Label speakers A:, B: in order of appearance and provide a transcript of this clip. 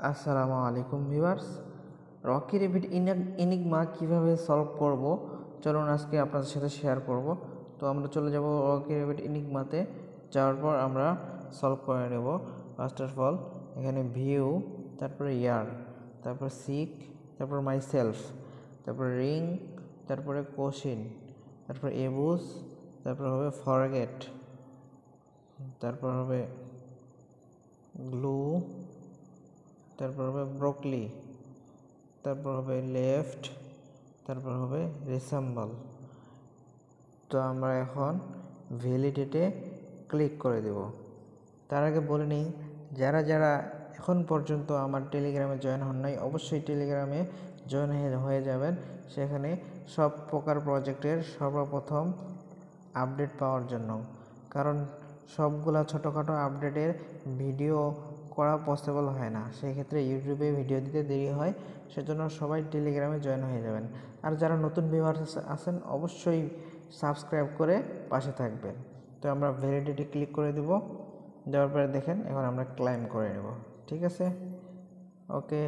A: আসসালামু আলাইকুম viewers, Rocky rabbit ইনিগমা কিভাবে সলভ করব চলুন আজকে আপনাদের সাথে শেয়ার করব। তো আমরা চলে যাব রকি রেবিট ইনিগমাতে। যাওয়ার পর আমরা সলভ করে নেব। ফার্স্ট অফ অল এখানে ভিউ, তারপরে ইয়ার, তারপর সিক, তারপর মাই সেলফ, তারপর রিং, তারপরে কোশ্চিন, তারপর এবুস, তারপর হবে ফরগেট, তারপর হবে গ্লু, তারপর হবে ব্রোকলি, তারপর হবে লেফট, তারপর হবে রিসাম্বল। তো আমরা এখন ভ্যালিডেটে ক্লিক করে দেব। তার আগে বলে নিই, যারা যারা এখন পর্যন্ত আমার টেলিগ্রামে জয়েন হন নাই অবশ্যই টেলিগ্রামে জয়েন হয়ে যাবেন। সেখানে সব প্রকার প্রজেক্টের সর্বপ্রথম আপডেট পাওয়ার জন্য, কারণ সবগুলা ছোটোখাটো আপডেটের ভিডিও করা পসিবল হয় না, সেই ক্ষেত্রে ইউটিউবে ভিডিও দিতে দেরি হয়। সেজন্য সবাই টেলিগ্রামে জয়েন হয়ে যাবেন। আর যারা নতুন ভিউয়ার্স আছেন অবশ্যই সাবস্ক্রাইব করে পাশে থাকবেন। তো আমরা ভ্যালিডিটি ক্লিক করে দেব। দেওয়ার পরে দেখেন এখন আমরা ক্লাইম করে নেব। ঠিক আছে, ওকে।